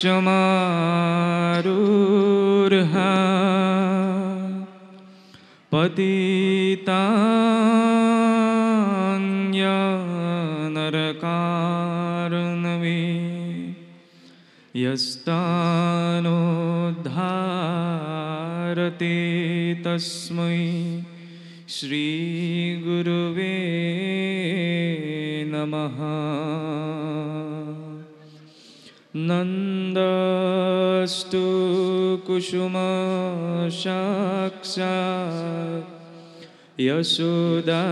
चमारुर्हा पतितान्यनरकारनवे यस्तानोद्धारते तस्मै श्रीगुरुवे नमः। नन्दस्तु कुसुमसाक्षात् यशोदा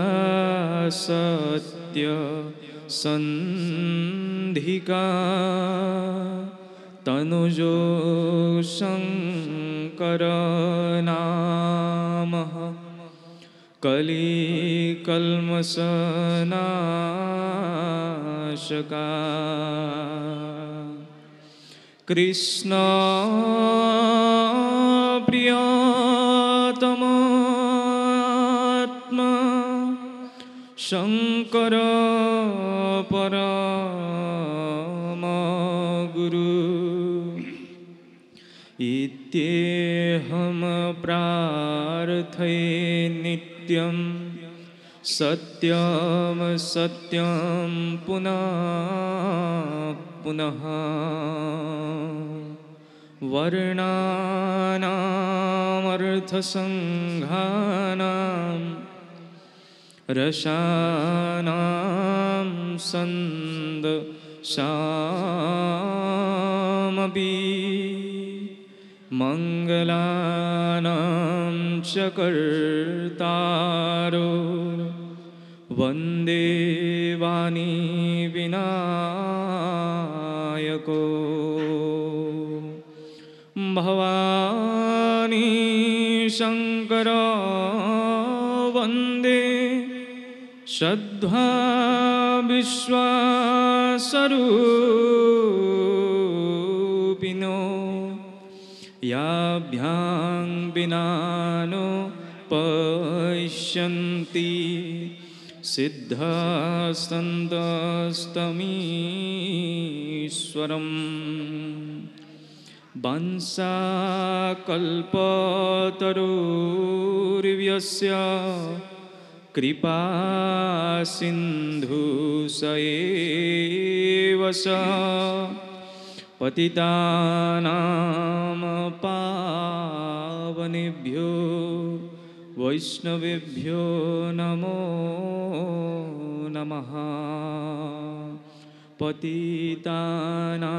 सत्य सन्धिका तनुजो शङ्करनामः कलिकल्मषनाशका कृष्ण प्रियतमात्मा शंकर परम गुरु इत्येहं प्रार्थये नित्यं सत्यं सत्यं पुनः पुनः वर्णानामर्थसङ्घानां रसानां सन्दशामपि मङ्गलानां च कर्तारो वन्दे वाणी विनायको भवानी शंकर वन्दे श्रद्धा विश्वासरूपिणो याभ्यां विनानो पश्यन्ति सिद्धसन्तस्तमीश्वरम् वंशाकल्पतरुर्यस्य कृपा सिन्धुः एव स पतितानां पावनेभ्यो वैष्णवेभ्यो नमो नमः। पतितानां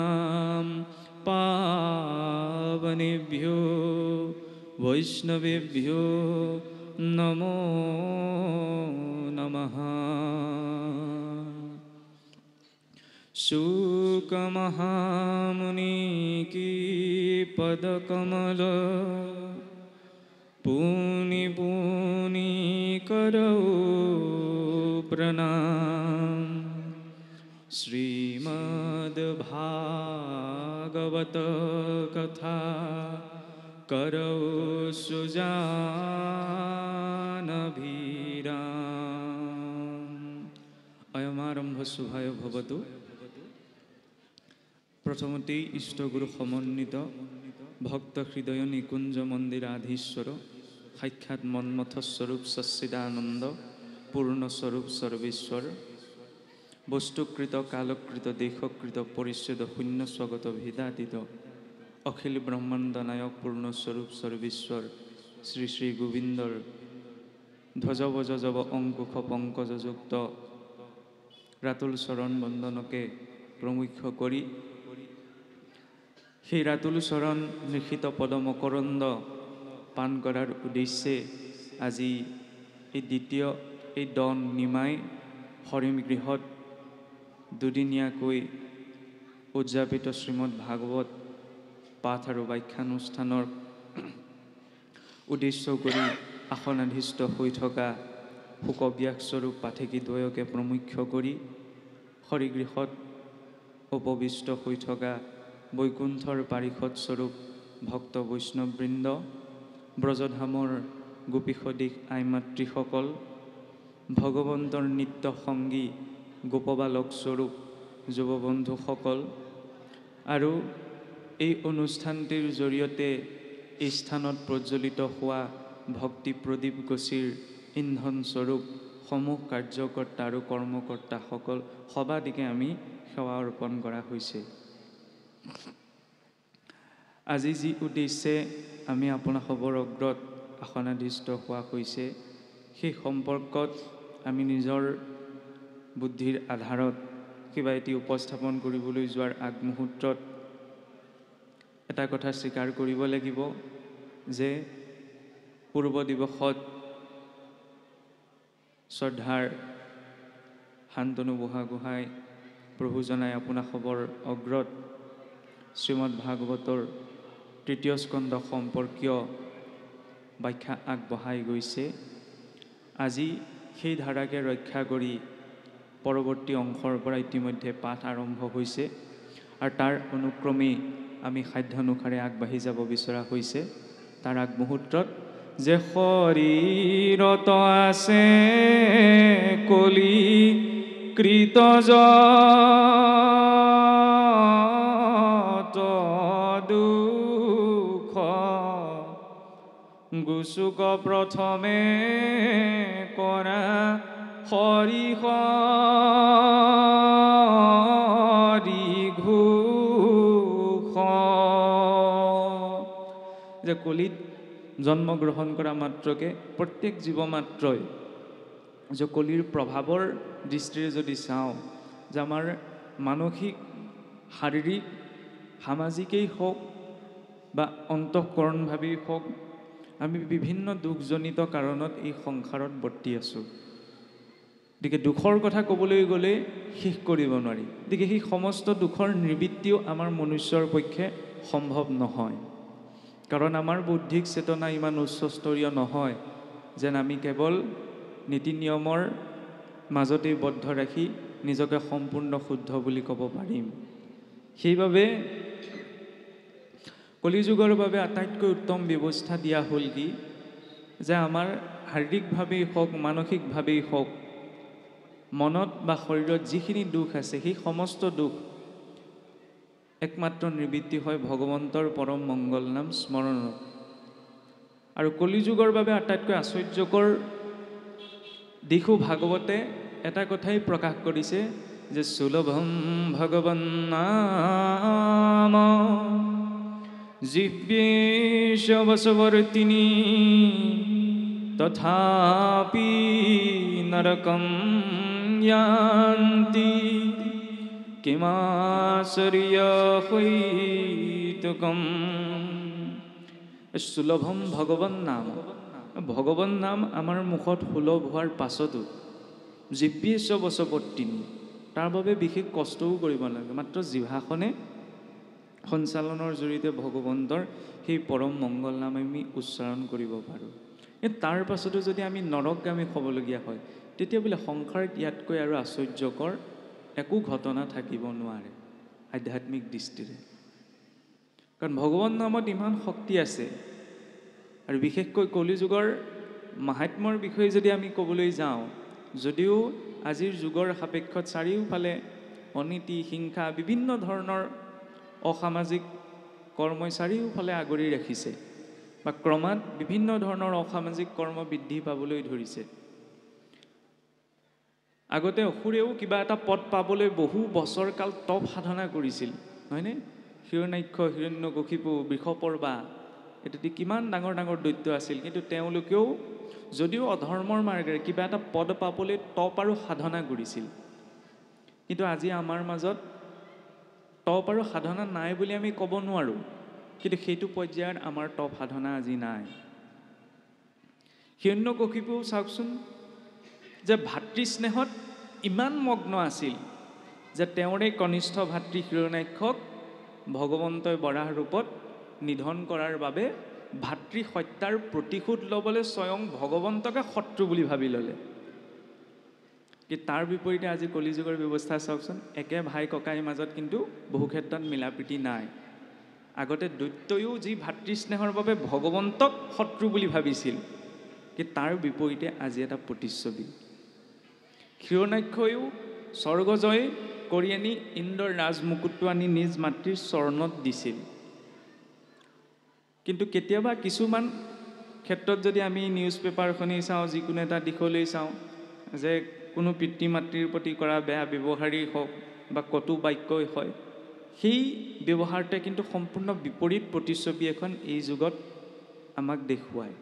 पावनेभ्यो वैष्णवेभ्यो नमो नमः। शुकमहामुनि की पदकमल पुनि पुनि करो प्रणाम। श्रीमद्भागवत कथा करो सुजानभिराम। अयमारम्भ शुभाय भवतु। प्रथमते इष्टगुरु समन्वित भक्त हृदय निकुंज मंदिराधीश्वर साक्षात् मन्मथ स्वरूप सच्चिदानंद पूर्ण स्वरूप सर्वेश्वर वस्तुकृत कालकृत देशकृत परिच्छेद शून्य स्वगत भेदातीत अखिल ब्रह्मांड नायक पूर्ण स्वरूप सर्वेश्वर श्री श्री गोविंदर ध्वजवज जब अंकुश पंकजुक्त रातुल चरण बंदनके प्रमुख करी সেই রাতুল চরণ লিখিত পদমকৰন্দ পান কৰাৰ উদ্দেশ্যে আজি এই দ্বিতীয় এই দন নিমাই হৰিম গৃহত দুদিনীয়াকৈ উদযাপিত শ্ৰীমদ ভাগৱত পাঠ আৰু ব্যাখ্যানুষ্ঠানৰ উদ্দেশ্য কৰি আসনাধীষ্ঠ হৈ থকা শোকব্যাসস্বৰূপ পাঠকীদ্বয়কে প্ৰমুখ্য কৰি হৰিগৃহত উপবিষ্ট হৈ থকা বৈকুণ্ঠৰ পাৰিষদ স্বৰূপ ভক্ত বৈষ্ণৱবৃন্দ ব্ৰজধামৰ গোপীসদীক আইমাতৃসকল ভগৱন্তৰ নিত্য সংগী গোপবালক স্বৰূপ যুৱবন্ধুসকল আৰু এই অনুষ্ঠানটিৰ জৰিয়তে এই স্থানত প্ৰজ্বলিত হোৱা ভক্তি প্ৰদীপ গছিৰ ইন্ধনস্বৰূপ সমূহ কাৰ্যকৰ্তা আৰু কৰ্মকৰ্তাসকল সবাদিকে আমি সেৱা অৰ্পণ কৰা হৈছে। আজি যি উদ্দেশ্যে আমি আপোনাসৱৰ অগ্ৰত আসনাধিষ্ঠ হোৱা হৈছে, সেই সম্পৰ্কত আমি নিজৰ বুদ্ধিৰ আধাৰত কিবা এটি উপস্থাপন কৰিবলৈ যোৱাৰ আগমুহূৰ্তত এটা কথা স্বীকাৰ কৰিব লাগিব যে পূৰ্ব দিৱসত শ্ৰদ্ধাৰ শান্তনু বুঢ়াগোহাঁই প্ৰভু জনাই আপোনাসৱৰ অগ্ৰত শ্ৰীমদ ভাগৱতৰ তৃতীয় স্কন্ধ সম্পৰ্কীয় ব্যাখ্যা আগবঢ়াই গৈছে। আজি সেই ধাৰাকে ৰক্ষা কৰি পৰৱৰ্তী অংশৰ পৰা ইতিমধ্যে পাঠ আৰম্ভ হৈছে আৰু তাৰ অনুক্ৰমে আমি সাধ্যানুসাৰে আগবাঢ়ি যাব বিচৰা হৈছে। তাৰ আগমুহূৰ্তত যে শৰীৰত আছে কলি কৃতযত দুখ গুচুক প্ৰথমে কৰা হৰি হৰি ঘোষ। যে কলিত জন্মগ্ৰহণ কৰা মাত্ৰকে প্ৰত্যেক জীৱ মাত্ৰই যে কলিৰ প্ৰভাৱৰ দৃষ্টিৰে যদি চাওঁ, যে আমাৰ মানসিক শাৰীৰিক সামাজিকেই হওক বা অন্তঃকৰণভাৱেই হওক, আমি বিভিন্ন দুখজনিত কাৰণত এই সংসাৰত বৰ্তি আছোঁ। গতিকে দুখৰ কথা ক'বলৈ গ'লে শেষ কৰিব নোৱাৰি। গতিকে সেই সমস্ত দুখৰ নিবৃত্তিও আমাৰ মনুষ্যৰ পক্ষে সম্ভৱ নহয়, কাৰণ আমাৰ বৌদ্ধিক চেতনা ইমান উচ্চস্তৰীয় নহয় যেন আমি কেৱল নীতি নিয়মৰ মাজতেই বদ্ধ ৰাখি নিজকে সম্পূৰ্ণ শুদ্ধ বুলি ক'ব পাৰিম। সেইবাবে কলিযুগৰ বাবে আটাইতকৈ উত্তম ব্যৱস্থা দিয়া হ'ল কি, যে আমাৰ শাৰীৰিকভাৱেই হওক মানসিকভাৱেই হওক মনত বা শৰীৰত যিখিনি দুখ আছে, সেই সমস্ত দুখ একমাত্ৰ নিবৃত্তি হয় ভগৱন্তৰ পৰম মংগল নাম স্মৰণত। আৰু কলিযুগৰ বাবে আটাইতকৈ আশ্চৰ্যকৰ দিশো ভাগৱতে এটা কথাই প্ৰকাশ কৰিছে যে সুলভম ভগৱন নাম জিহ্বেশ বশৱৰ্তিনী তথাপি নৰকম য়ান্তি কিমাশ্চৰ্য হৈতুকম। সুলভম ভগৱন নাম, ভগৱান নাম আমাৰ মুখত সুলভ হোৱাৰ পাছতো জিহ্বেশ বশৱৰ্তিনী, তাৰ বাবে বিশেষ কষ্টও কৰিব নালাগে, মাত্ৰ জিভাখনে সঞ্চালনৰ জৰিয়তে ভগৱন্তৰ সেই পৰম মংগল নাম আমি উচ্চাৰণ কৰিব পাৰোঁ। তাৰ পাছতো যদি আমি নৰকগামী হ'বলগীয়া হয়, তেতিয়া বোলে সংসাৰত ইয়াতকৈ আৰু আশ্চৰ্যকৰ একো ঘটনা থাকিব নোৱাৰে আধ্যাত্মিক দৃষ্টিৰে। কাৰণ ভগৱান নামত ইমান শক্তি আছে। আৰু বিশেষকৈ কলিযুগৰ মাহাত্ম্যৰ বিষয়ে যদি আমি ক'বলৈ যাওঁ, যদিও আজিৰ যুগৰ সাপেক্ষত চাৰিওফালে অনীতি হিংসা বিভিন্ন ধৰণৰ অসামাজিক কৰ্মই চাৰিওফালে আগুৰি ৰাখিছে বা ক্ৰমাৎ বিভিন্ন ধৰণৰ অসামাজিক কৰ্ম বৃদ্ধি পাবলৈ ধৰিছে। আগতে অসুৰেও কিবা এটা পদ পাবলৈ বহু বছৰ কাল তপ সাধনা কৰিছিল, হয়নে? হিৰণ্যাক্ষ, হিৰণ্যকশিপু, বৃষপৰ্বা, এইটো কিমান ডাঙৰ ডাঙৰ দৈত্য আছিল, কিন্তু তেওঁলোকেও যদিও অধৰ্মৰ মাৰ্গেৰে কিবা এটা পদ পাবলৈ তপ আৰু সাধনা কৰিছিল। কিন্তু আজি আমাৰ মাজত তপ আৰু সাধনা নাই বুলি আমি ক'ব নোৱাৰোঁ, কিন্তু সেইটো পৰ্যায়ত আমাৰ তপ সাধনা আজি নাই। হিৰণ্যকশিপু চাওকচোন, যে ভাতৃস্নেহত ইমান মগ্ন আছিল যে তেওঁৰে কনিষ্ঠ ভাতৃ হিৰণ্যাক্ষক ভগৱন্তই বৰাহ ৰূপত নিধন কৰাৰ বাবে ভাতৃ হত্যাৰ প্ৰতিশোধ ল'বলৈ স্বয়ং ভগৱন্তকে শত্ৰু বুলি ভাবি ল'লে। কিন্তু তাৰ বিপৰীতে আজি কলিযুগৰ ব্যৱস্থা চাওকচোন, একে ভাই ককাইৰ মাজত কিন্তু বহু ক্ষেত্ৰত মিলা প্ৰীতি নাই। আগতে দৈত্যয়ো যি ভাতৃস্নেহৰ বাবে ভগৱন্তক শত্ৰু বুলি ভাবিছিল, কিন্তু তাৰ বিপৰীতে আজি এটা প্ৰতিচ্ছবি। হিৰণ্যাক্ষয়ো স্বৰ্গজয় কৰি আনি ইন্দ্ৰৰ ৰাজমুকুটটো আনি নিজ মাতৃৰ চৰণত দিছিল, কিন্তু কেতিয়াবা কিছুমান ক্ষেত্ৰত যদি আমি নিউজ পেপাৰখনি চাওঁ, যিকোনো এটা দিশলৈ চাওঁ, যে কোনো পিতৃ মাতৃৰ প্ৰতি কৰা বেয়া ব্যৱহাৰেই হওক বা কটু বাক্যই হয়, সেই ব্যৱহাৰটোৱে কিন্তু সম্পূৰ্ণ বিপৰীত প্ৰতিচ্ছবি এখন এই যুগত আমাক দেখুৱায়।